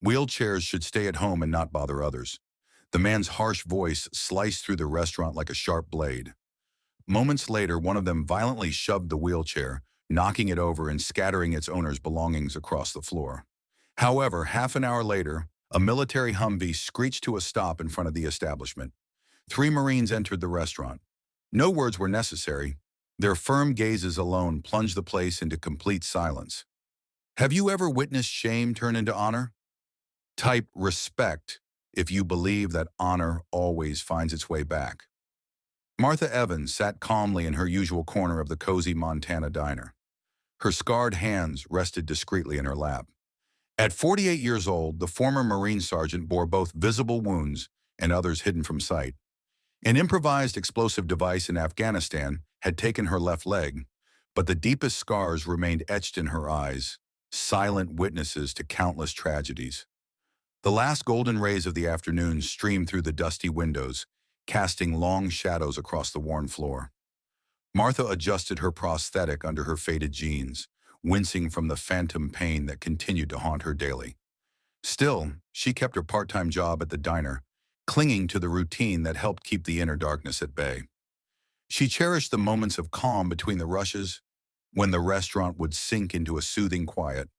Wheelchairs should stay at home and not bother others. The man's harsh voice sliced through the restaurant like a sharp blade. Moments later, one of them violently shoved the wheelchair, knocking it over and scattering its owner's belongings across the floor. However, half an hour later, a military Humvee screeched to a stop in front of the establishment. 3 Marines entered the restaurant. No words were necessary. Their firm gazes alone plunged the place into complete silence. Have you ever witnessed shame turn into honor? Type respect if you believe that honor always finds its way back. Martha Evans sat calmly in her usual corner of the cozy Montana diner. Her scarred hands rested discreetly in her lap. At 48 years old, the former Marine sergeant bore both visible wounds and others hidden from sight. An improvised explosive device in Afghanistan had taken her left leg, but the deepest scars remained etched in her eyes, silent witnesses to countless tragedies. The last golden rays of the afternoon streamed through the dusty windows, casting long shadows across the worn floor. Martha adjusted her prosthetic under her faded jeans, wincing from the phantom pain that continued to haunt her daily. Still, she kept her part-time job at the diner, clinging to the routine that helped keep the inner darkness at bay. She cherished the moments of calm between the rushes, when the restaurant would sink into a soothing quiet.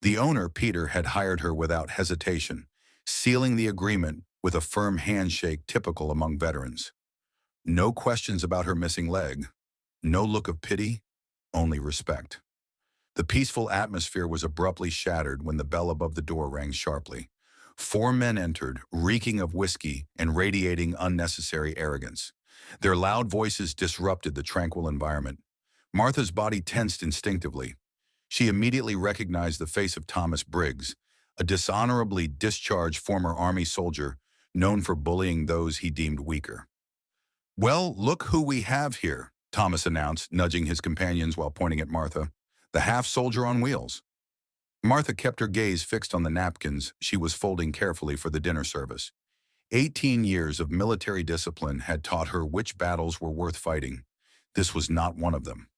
The owner, Peter, had hired her without hesitation, sealing the agreement with a firm handshake typical among veterans. No questions about her missing leg, no look of pity, only respect. The peaceful atmosphere was abruptly shattered when the bell above the door rang sharply. 4 men entered, reeking of whiskey and radiating unnecessary arrogance. Their loud voices disrupted the tranquil environment. Martha's body tensed instinctively. She immediately recognized the face of Thomas Briggs, a dishonorably discharged former Army soldier known for bullying those he deemed weaker. "Well, look who we have here," Thomas announced, nudging his companions while pointing at Martha. "The half-soldier on wheels." Martha kept her gaze fixed on the napkins she was folding carefully for the dinner service. 18 years of military discipline had taught her which battles were worth fighting. This was not one of them.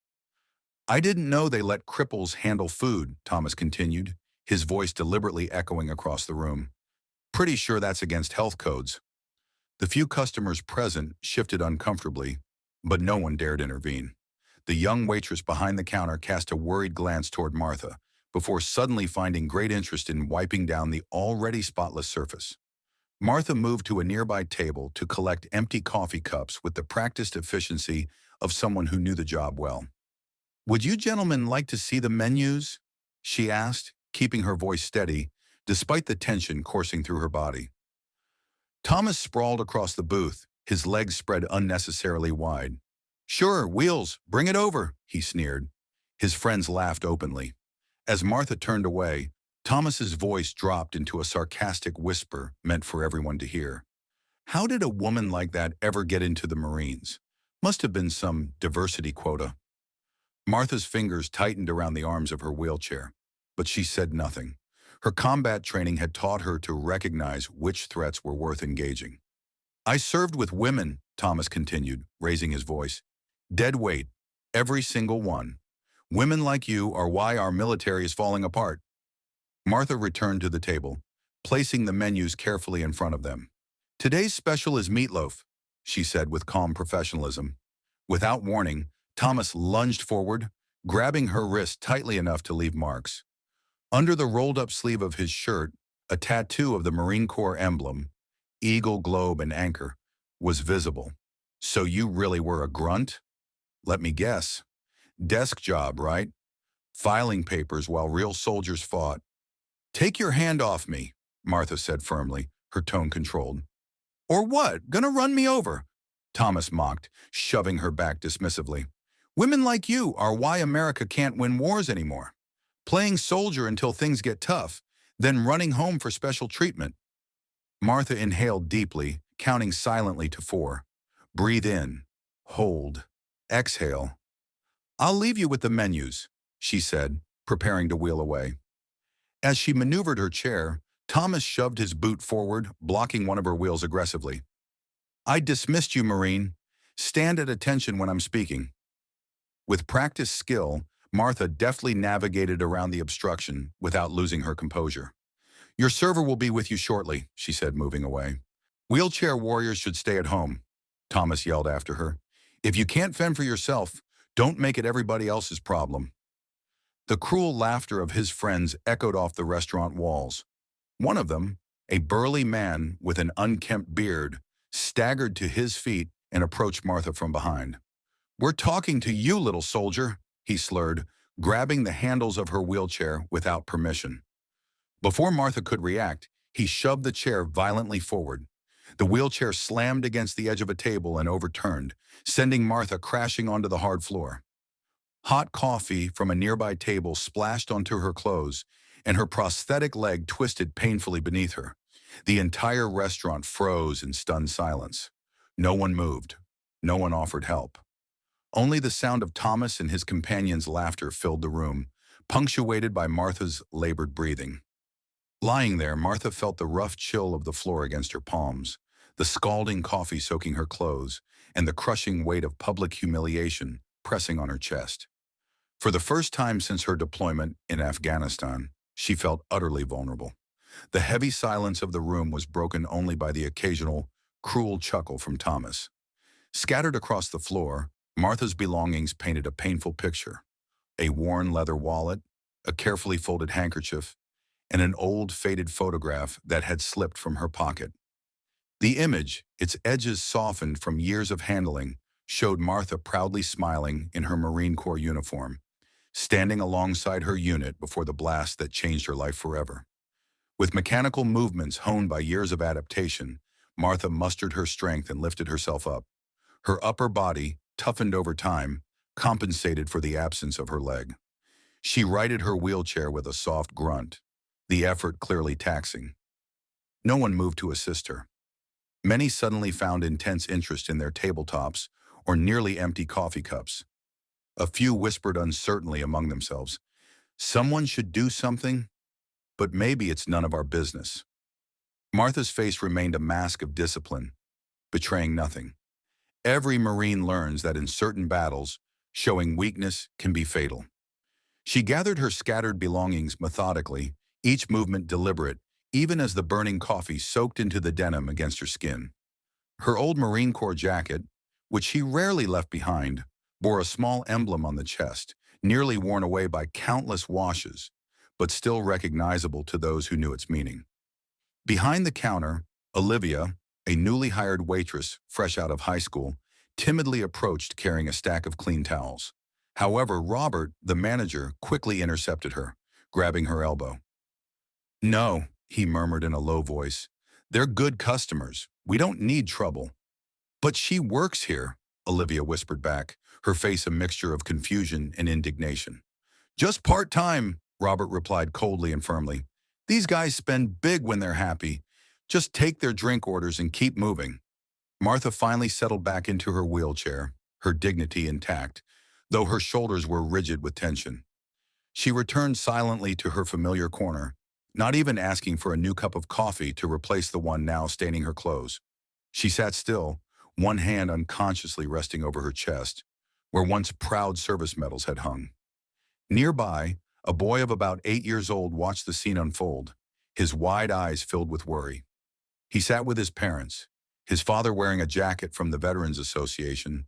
"I didn't know they let cripples handle food," Thomas continued, his voice deliberately echoing across the room. "Pretty sure that's against health codes." The few customers present shifted uncomfortably, but no one dared intervene. The young waitress behind the counter cast a worried glance toward Martha, before suddenly finding great interest in wiping down the already spotless surface. Martha moved to a nearby table to collect empty coffee cups with the practiced efficiency of someone who knew the job well. "Would you gentlemen like to see the menus?" she asked, keeping her voice steady, despite the tension coursing through her body. Thomas sprawled across the booth, his legs spread unnecessarily wide. "Sure, Wheels, bring it over," he sneered. His friends laughed openly. As Martha turned away, Thomas's voice dropped into a sarcastic whisper meant for everyone to hear. How did a woman like that ever get into the Marines? Must have been some diversity quota. Martha's fingers tightened around the arms of her wheelchair, but she said nothing. Her combat training had taught her to recognize which threats were worth engaging. "I served with women," Thomas continued, raising his voice. "Dead weight, every single one. Women like you are why our military is falling apart." Martha returned to the table, placing the menus carefully in front of them. "Today's special is meatloaf," she said with calm professionalism. Without warning, Thomas lunged forward, grabbing her wrist tightly enough to leave marks. Under the rolled-up sleeve of his shirt, a tattoo of the Marine Corps emblem, eagle, globe, and anchor, was visible. "So you really were a grunt? Let me guess. Desk job, right? Filing papers while real soldiers fought." "Take your hand off me," Martha said firmly, her tone controlled. "Or what? Gonna run me over?" Thomas mocked, shoving her back dismissively. "Women like you are why America can't win wars anymore. Playing soldier until things get tough, then running home for special treatment." Martha inhaled deeply, counting silently to 4. Breathe in, hold, exhale. "I'll leave you with the menus," she said, preparing to wheel away. As she maneuvered her chair, Thomas shoved his boot forward, blocking one of her wheels aggressively. "I dismissed you, Marine. Stand at attention when I'm speaking." With practiced skill, Martha deftly navigated around the obstruction without losing her composure. Your server will be with you shortly, she said, moving away. Wheelchair warriors should stay at home, Thomas yelled after her. If you can't fend for yourself, don't make it everybody else's problem. The cruel laughter of his friends echoed off the restaurant walls. One of them, a burly man with an unkempt beard, staggered to his feet and approached Martha from behind. We're talking to you, little soldier, he slurred, grabbing the handles of her wheelchair without permission. Before Martha could react, he shoved the chair violently forward. The wheelchair slammed against the edge of a table and overturned, sending Martha crashing onto the hard floor. Hot coffee from a nearby table splashed onto her clothes, and her prosthetic leg twisted painfully beneath her. The entire restaurant froze in stunned silence. No one moved. No one offered help. Only the sound of Thomas and his companion's laughter filled the room, punctuated by Martha's labored breathing. Lying there, Martha felt the rough chill of the floor against her palms, the scalding coffee soaking her clothes, and the crushing weight of public humiliation pressing on her chest. For the first time since her deployment in Afghanistan, she felt utterly vulnerable. The heavy silence of the room was broken only by the occasional, cruel chuckle from Thomas. Scattered across the floor, Martha's belongings painted a painful picture. A worn leather wallet, a carefully folded handkerchief, and an old faded photograph that had slipped from her pocket. The image, its edges softened from years of handling, showed Martha proudly smiling in her Marine Corps uniform, standing alongside her unit before the blast that changed her life forever. With mechanical movements honed by years of adaptation, Martha mustered her strength and lifted herself up. Her upper body, toughened over time, compensated for the absence of her leg. She righted her wheelchair with a soft grunt, the effort clearly taxing. No one moved to assist her. Many suddenly found intense interest in their tabletops or nearly empty coffee cups. A few whispered uncertainly among themselves, "Someone should do something, but maybe it's none of our business." Martha's face remained a mask of discipline, betraying nothing. Every Marine learns that in certain battles, showing weakness can be fatal. She gathered her scattered belongings methodically, each movement deliberate, even as the burning coffee soaked into the denim against her skin. Her old Marine Corps jacket, which she rarely left behind, bore a small emblem on the chest, nearly worn away by countless washes, but still recognizable to those who knew its meaning. Behind the counter, Olivia, a newly hired waitress fresh out of high school, timidly approached carrying a stack of clean towels. However, Robert, the manager, quickly intercepted her, grabbing her elbow. "No," he murmured in a low voice. "They're good customers. We don't need trouble." "But she works here," Olivia whispered back, her face a mixture of confusion and indignation. "Just part-time," Robert replied coldly and firmly. "These guys spend big when they're happy. Just take their drink orders and keep moving." Martha finally settled back into her wheelchair, her dignity intact, though her shoulders were rigid with tension. She returned silently to her familiar corner, not even asking for a new cup of coffee to replace the one now staining her clothes. She sat still, one hand unconsciously resting over her chest, where once proud service medals had hung. Nearby, a boy of about 8 years old watched the scene unfold, his wide eyes filled with worry. He sat with his parents, his father wearing a jacket from the Veterans Association,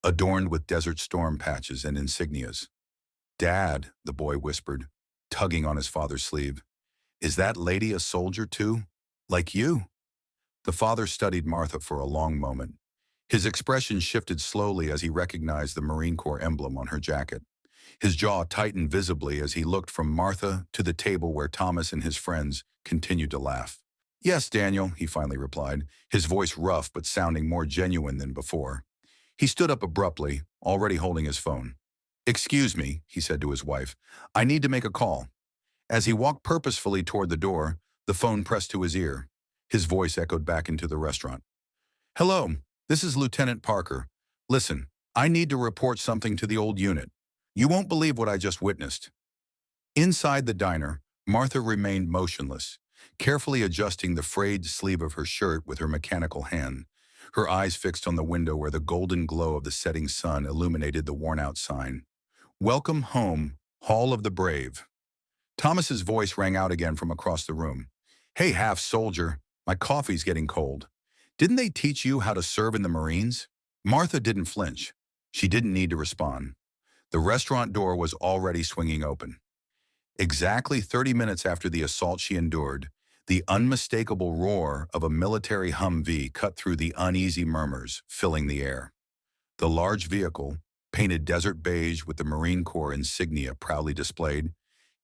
adorned with Desert Storm patches and insignias. "Dad," the boy whispered, tugging on his father's sleeve, "is that lady a soldier too? Like you?" The father studied Martha for a long moment. His expression shifted slowly as he recognized the Marine Corps emblem on her jacket. His jaw tightened visibly as he looked from Martha to the table where Thomas and his friends continued to laugh. "Yes, Daniel," he finally replied, his voice rough but sounding more genuine than before. He stood up abruptly, already holding his phone. "Excuse me," he said to his wife. "I need to make a call." As he walked purposefully toward the door, the phone pressed to his ear. His voice echoed back into the restaurant. "Hello, this is Lieutenant Parker. Listen, I need to report something to the old unit. You won't believe what I just witnessed." Inside the diner, Martha remained motionless, carefully adjusting the frayed sleeve of her shirt with her mechanical hand, her eyes fixed on the window where the golden glow of the setting sun illuminated the worn-out sign. "Welcome home, Hall of the Brave." Thomas's voice rang out again from across the room. Hey, half-soldier, my coffee's getting cold. Didn't they teach you how to serve in the Marines? Martha didn't flinch. She didn't need to respond. The restaurant door was already swinging open. Exactly 30 minutes after the assault she endured, the unmistakable roar of a military Humvee cut through the uneasy murmurs filling the air. The large vehicle, painted desert beige with the Marine Corps insignia proudly displayed,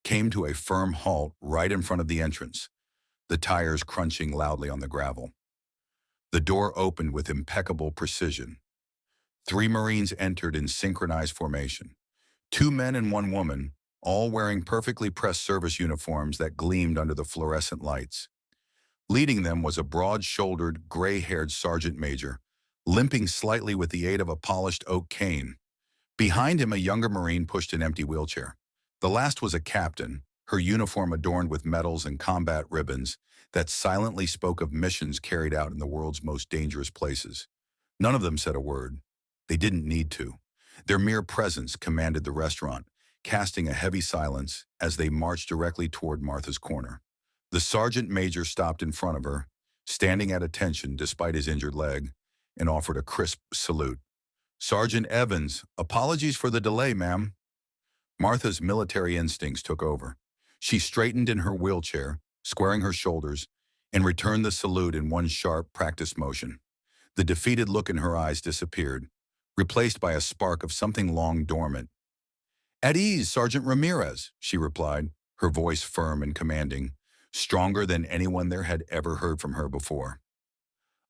came to a firm halt right in front of the entrance, the tires crunching loudly on the gravel. The door opened with impeccable precision. 3 Marines entered in synchronized formation. 2 men and 1 woman, all wearing perfectly pressed service uniforms that gleamed under the fluorescent lights. Leading them was a broad-shouldered, gray-haired sergeant major, limping slightly with the aid of a polished oak cane. Behind him, a younger Marine pushed an empty wheelchair. The last was a captain, her uniform adorned with medals and combat ribbons that silently spoke of missions carried out in the world's most dangerous places. None of them said a word. They didn't need to. Their mere presence commanded the restaurant, casting a heavy silence as they marched directly toward Martha's corner. The sergeant major stopped in front of her, standing at attention despite his injured leg, and offered a crisp salute. "Sergeant Evans, apologies for the delay, ma'am." Martha's military instincts took over. She straightened in her wheelchair, squaring her shoulders, and returned the salute in one sharp, practiced motion. The defeated look in her eyes disappeared, replaced by a spark of something long dormant. "At ease, Sergeant Ramirez," she replied, her voice firm and commanding, stronger than anyone there had ever heard from her before.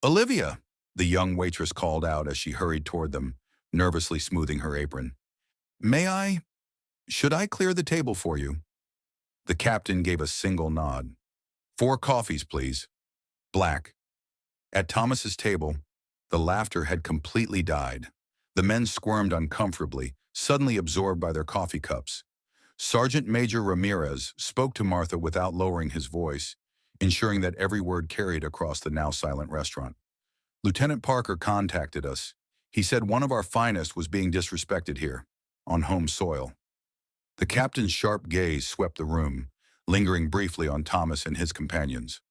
"Olivia," the young waitress called out as she hurried toward them, nervously smoothing her apron. Should I clear the table for you?" The captain gave a single nod. "4 coffees, please. Black." At Thomas's table, the laughter had completely died. The men squirmed uncomfortably, suddenly absorbed by their coffee cups. Sergeant Major Ramirez spoke to Martha without lowering his voice, ensuring that every word carried across the now silent restaurant. "Lieutenant Parker contacted us. He said one of our finest was being disrespected here, on home soil." The captain's sharp gaze swept the room, lingering briefly on Thomas and his companions.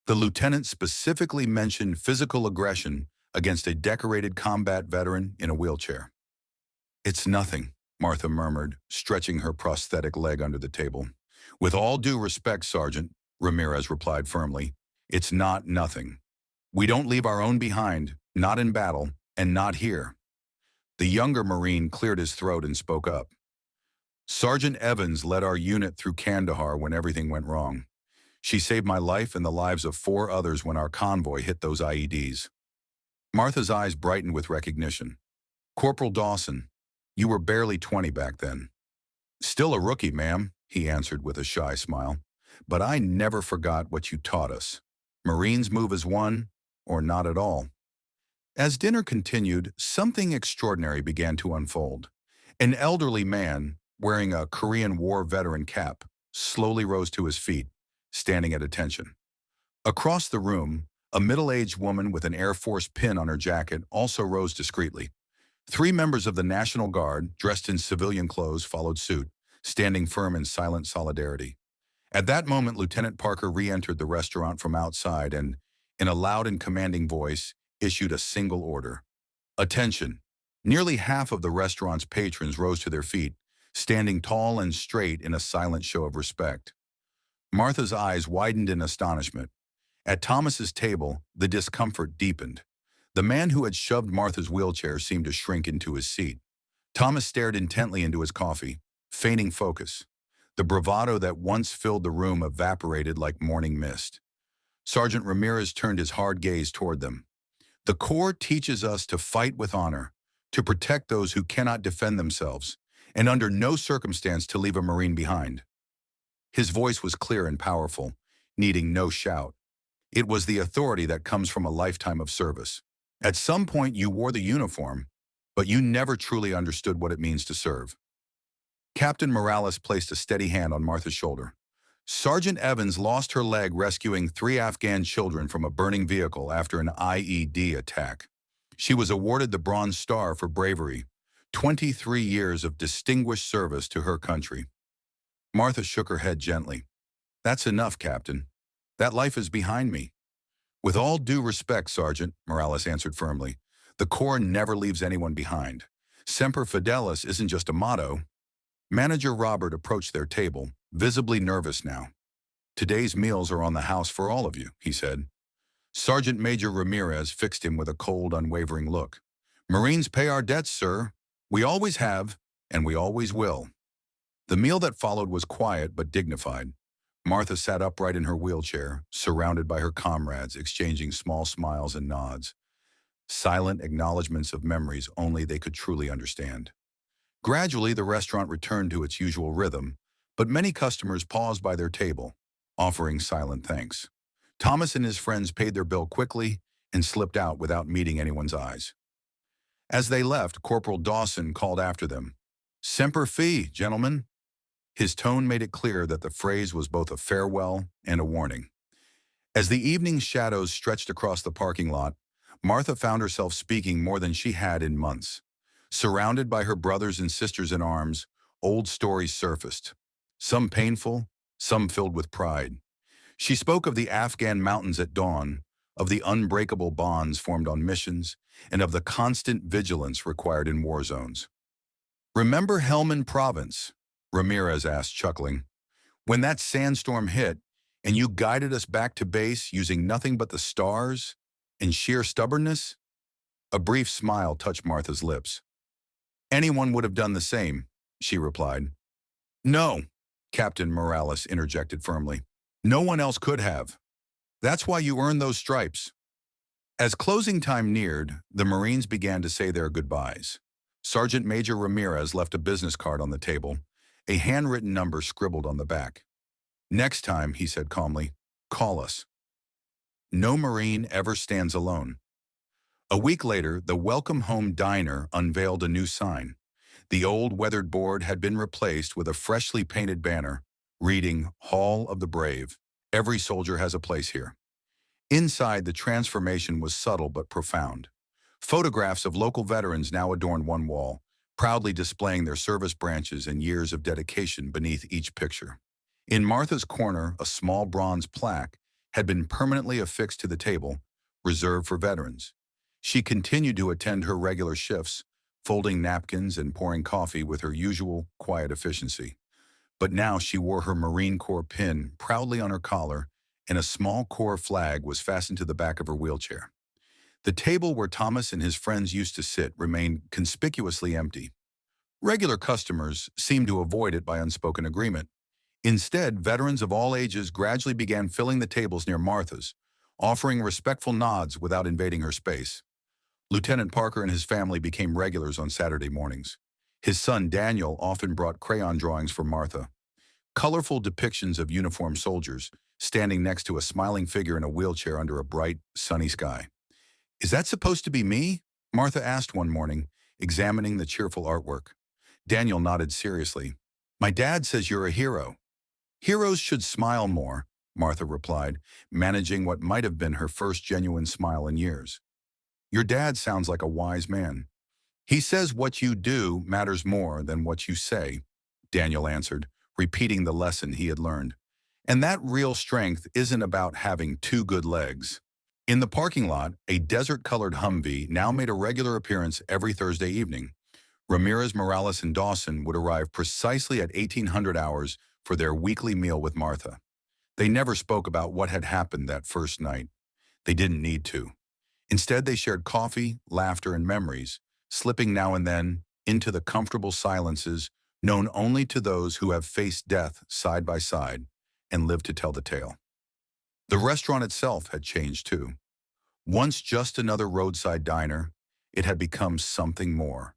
The lieutenant specifically mentioned physical aggression against a decorated combat veteran in a wheelchair. "It's nothing," Martha murmured, stretching her prosthetic leg under the table. "With all due respect, Sergeant," Ramirez replied firmly, "it's not nothing. We don't leave our own behind, not in battle, and not here." The younger Marine cleared his throat and spoke up. "Sergeant Evans led our unit through Kandahar when everything went wrong. She saved my life and the lives of 4 others when our convoy hit those IEDs." Martha's eyes brightened with recognition. "Corporal Dawson, you were barely 20 back then." "Still a rookie, ma'am," he answered with a shy smile. "But I never forgot what you taught us. Marines move as one, or not at all." As dinner continued, something extraordinary began to unfold. An elderly man, wearing a Korean War veteran cap, slowly rose to his feet, standing at attention. Across the room, a middle-aged woman with an Air Force pin on her jacket also rose discreetly. 3 members of the National Guard, dressed in civilian clothes, followed suit, standing firm in silent solidarity. At that moment, Lieutenant Parker re-entered the restaurant from outside and, in a loud and commanding voice, issued a single order. "Attention!" Nearly half of the restaurant's patrons rose to their feet, standing tall and straight in a silent show of respect. Martha's eyes widened in astonishment. At Thomas's table, the discomfort deepened. The man who had shoved Martha's wheelchair seemed to shrink into his seat. Thomas stared intently into his coffee, feigning focus. The bravado that once filled the room evaporated like morning mist. Sergeant Ramirez turned his hard gaze toward them. "The Corps teaches us to fight with honor, to protect those who cannot defend themselves, and under no circumstance to leave a Marine behind." His voice was clear and powerful, needing no shout. It was the authority that comes from a lifetime of service. At some point you wore the uniform, but you never truly understood what it means to serve. Captain Morales placed a steady hand on Martha's shoulder. "Sergeant Evans lost her leg rescuing 3 Afghan children from a burning vehicle after an IED attack. She was awarded the Bronze Star for bravery, 23 years of distinguished service to her country." Martha shook her head gently. "That's enough, Captain. That life is behind me. With all due respect, Sergeant, Morales answered firmly, the Corps never leaves anyone behind. Semper Fidelis isn't just a motto. Manager Robert approached their table, visibly nervous now. Today's meals are on the house for all of you, he said. Sergeant Major Ramirez fixed him with a cold, unwavering look. Marines pay our debts, sir. We always have, and we always will. The meal that followed was quiet but dignified. Martha sat upright in her wheelchair, surrounded by her comrades, exchanging small smiles and nods. Silent acknowledgments of memories only they could truly understand. Gradually, the restaurant returned to its usual rhythm, but many customers paused by their table, offering silent thanks. Thomas and his friends paid their bill quickly and slipped out without meeting anyone's eyes. As they left, Corporal Dawson called after them, "Semper Fi, gentlemen." His tone made it clear that the phrase was both a farewell and a warning. As the evening shadows stretched across the parking lot, Martha found herself speaking more than she had in months. Surrounded by her brothers and sisters in arms, old stories surfaced, some painful, some filled with pride. She spoke of the Afghan mountains at dawn, of the unbreakable bonds formed on missions, and of the constant vigilance required in war zones. "Remember Helmand Province?" Ramirez asked, chuckling. "When that sandstorm hit, and you guided us back to base using nothing but the stars and sheer stubbornness?" A brief smile touched Martha's lips. "Anyone would have done the same," she replied. "No," Captain Morales interjected firmly. "No one else could have. That's why you earned those stripes." As closing time neared, the Marines began to say their goodbyes. Sergeant Major Ramirez left a business card on the table, a handwritten number scribbled on the back. "Next time," he said calmly, "call us." No Marine ever stands alone. A week later, the Welcome Home Diner unveiled a new sign. The old weathered board had been replaced with a freshly painted banner reading, "Hall of the Brave. Every soldier has a place here." Inside, the transformation was subtle but profound. Photographs of local veterans now adorned one wall, proudly displaying their service branches and years of dedication beneath each picture. In Martha's corner, a small bronze plaque had been permanently affixed to the table, reserved for veterans. She continued to attend her regular shifts, folding napkins and pouring coffee with her usual quiet efficiency. But now she wore her Marine Corps pin proudly on her collar, and a small Corps flag was fastened to the back of her wheelchair. The table where Thomas and his friends used to sit remained conspicuously empty. Regular customers seemed to avoid it by unspoken agreement. Instead, veterans of all ages gradually began filling the tables near Martha's, offering respectful nods without invading her space. Lieutenant Parker and his family became regulars on Saturday mornings. His son Daniel often brought crayon drawings for Martha, colorful depictions of uniformed soldiers standing next to a smiling figure in a wheelchair under a bright, sunny sky. "Is that supposed to be me?" Martha asked one morning, examining the cheerful artwork. Daniel nodded seriously. "My dad says you're a hero." "Heroes should smile more," Martha replied, managing what might have been her first genuine smile in years. "Your dad sounds like a wise man." "He says what you do matters more than what you say," Daniel answered, repeating the lesson he had learned. "And that real strength isn't about having two good legs." In the parking lot, a desert-colored Humvee now made a regular appearance every Thursday evening. Ramirez, Morales, and Dawson would arrive precisely at 1800 hours for their weekly meal with Martha. They never spoke about what had happened that first night. They didn't need to. Instead, they shared coffee, laughter, and memories, slipping now and then into the comfortable silences known only to those who have faced death side by side and lived to tell the tale. The restaurant itself had changed too. Once just another roadside diner, it had become something more.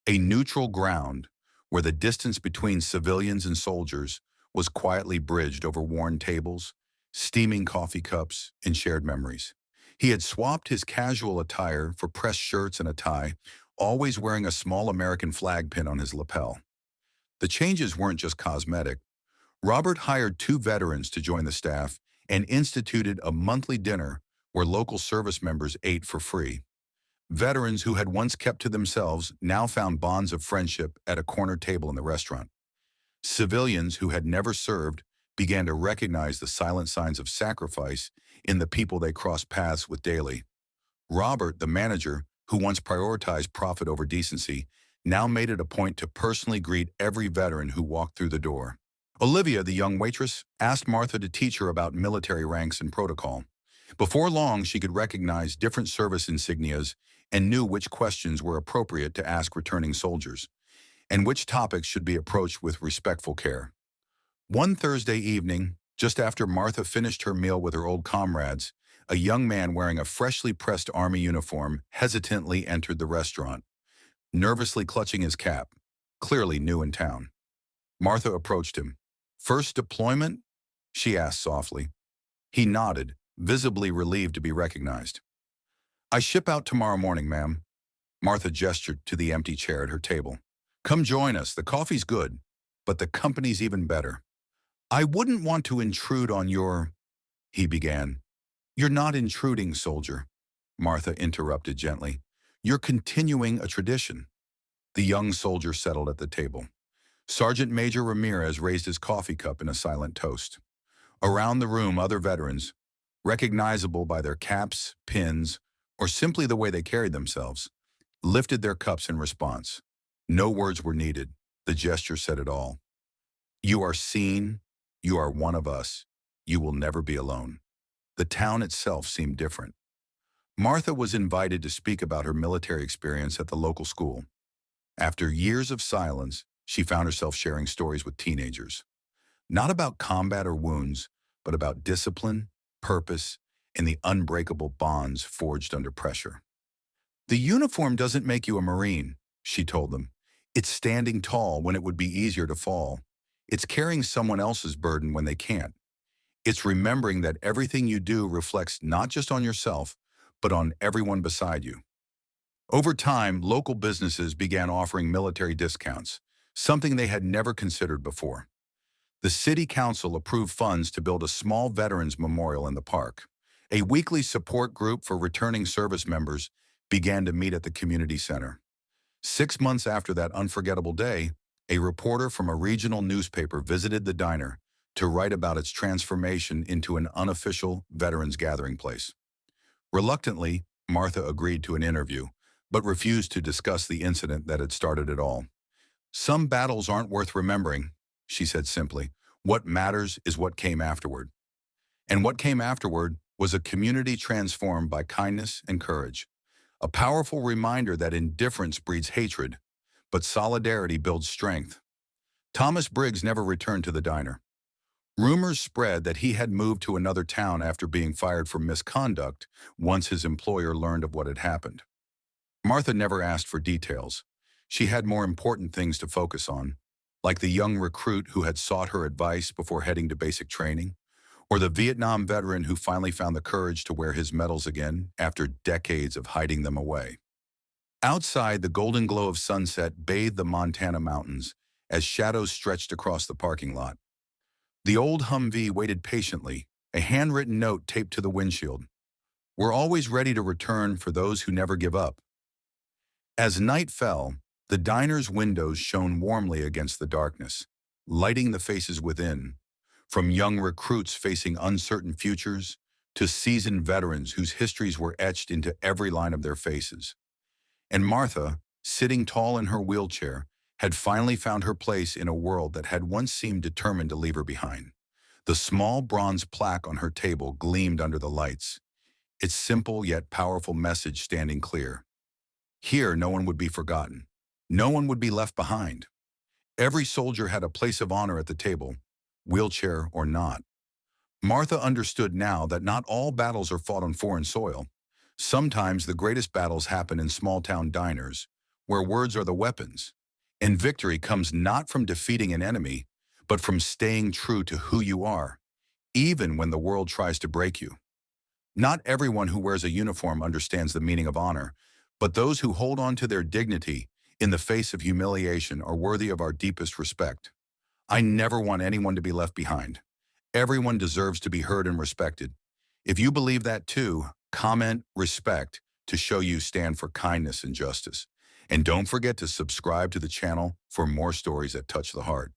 A neutral ground where the distance between civilians and soldiers was quietly bridged over worn tables, steaming coffee cups, and shared memories. He had swapped his casual attire for pressed shirts and a tie, always wearing a small American flag pin on his lapel. The changes weren't just cosmetic. Robert hired 2 veterans to join the staff and instituted a monthly dinner where local service members ate for free. Veterans who had once kept to themselves now found bonds of friendship at a corner table in the restaurant. Civilians who had never served began to recognize the silent signs of sacrifice in the people they crossed paths with daily. Robert, the manager, who once prioritized profit over decency, now made it a point to personally greet every veteran who walked through the door. Olivia, the young waitress, asked Martha to teach her about military ranks and protocol. Before long, she could recognize different service insignias and knew which questions were appropriate to ask returning soldiers, and which topics should be approached with respectful care. One Thursday evening, just after Martha finished her meal with her old comrades, a young man wearing a freshly pressed army uniform hesitantly entered the restaurant, nervously clutching his cap, clearly new in town. Martha approached him. "First deployment?" she asked softly. He nodded, visibly relieved to be recognized. "I ship out tomorrow morning, ma'am." Martha gestured to the empty chair at her table. "Come join us. The coffee's good, but the company's even better." "I wouldn't want to intrude on your—" he began. "You're not intruding, soldier," Martha interrupted gently. "You're continuing a tradition." The young soldier settled at the table. Sergeant Major Ramirez raised his coffee cup in a silent toast. Around the room, other veterans, recognizable by their caps, pins, or simply the way they carried themselves, lifted their cups in response. No words were needed. The gesture said it all. "You are seen. You are one of us. You will never be alone." The town itself seemed different. Martha was invited to speak about her military experience at the local school. After years of silence, she found herself sharing stories with teenagers. Not about combat or wounds, but about discipline, purpose, and the unbreakable bonds forged under pressure. "The uniform doesn't make you a Marine," she told them. "It's standing tall when it would be easier to fall. It's carrying someone else's burden when they can't. It's remembering that everything you do reflects not just on yourself, but on everyone beside you." Over time, local businesses began offering military discounts, something they had never considered before. The city council approved funds to build a small veterans memorial in the park. A weekly support group for returning service members began to meet at the community center. 6 months after that unforgettable day, a reporter from a regional newspaper visited the diner to write about its transformation into an unofficial veterans gathering place. Reluctantly, Martha agreed to an interview, but refused to discuss the incident that had started it all. "Some battles aren't worth remembering," she said simply. "What matters is what came afterward." And what came afterward was a community transformed by kindness and courage. A powerful reminder that indifference breeds hatred, but solidarity builds strength. Thomas Briggs never returned to the diner. Rumors spread that he had moved to another town after being fired for misconduct once his employer learned of what had happened. Martha never asked for details. She had more important things to focus on, like the young recruit who had sought her advice before heading to basic training, or the Vietnam veteran who finally found the courage to wear his medals again after decades of hiding them away. Outside, the golden glow of sunset bathed the Montana mountains as shadows stretched across the parking lot. The old Humvee waited patiently, a handwritten note taped to the windshield. "We're always ready to return for those who never give up." As night fell, the diner's windows shone warmly against the darkness, lighting the faces within, from young recruits facing uncertain futures to seasoned veterans whose histories were etched into every line of their faces. And Martha, sitting tall in her wheelchair, had finally found her place in a world that had once seemed determined to leave her behind. The small bronze plaque on her table gleamed under the lights, its simple yet powerful message standing clear. Here, no one would be forgotten. No one would be left behind. Every soldier had a place of honor at the table, wheelchair or not. Martha understood now that not all battles are fought on foreign soil. Sometimes the greatest battles happen in small-town diners, where words are the weapons. And victory comes not from defeating an enemy, but from staying true to who you are, even when the world tries to break you. Not everyone who wears a uniform understands the meaning of honor, but those who hold on to their dignity in the face of humiliation are worthy of our deepest respect. I never want anyone to be left behind. Everyone deserves to be heard and respected. If you believe that too, comment "respect" to show you stand for kindness and justice. And don't forget to subscribe to the channel for more stories that touch the heart.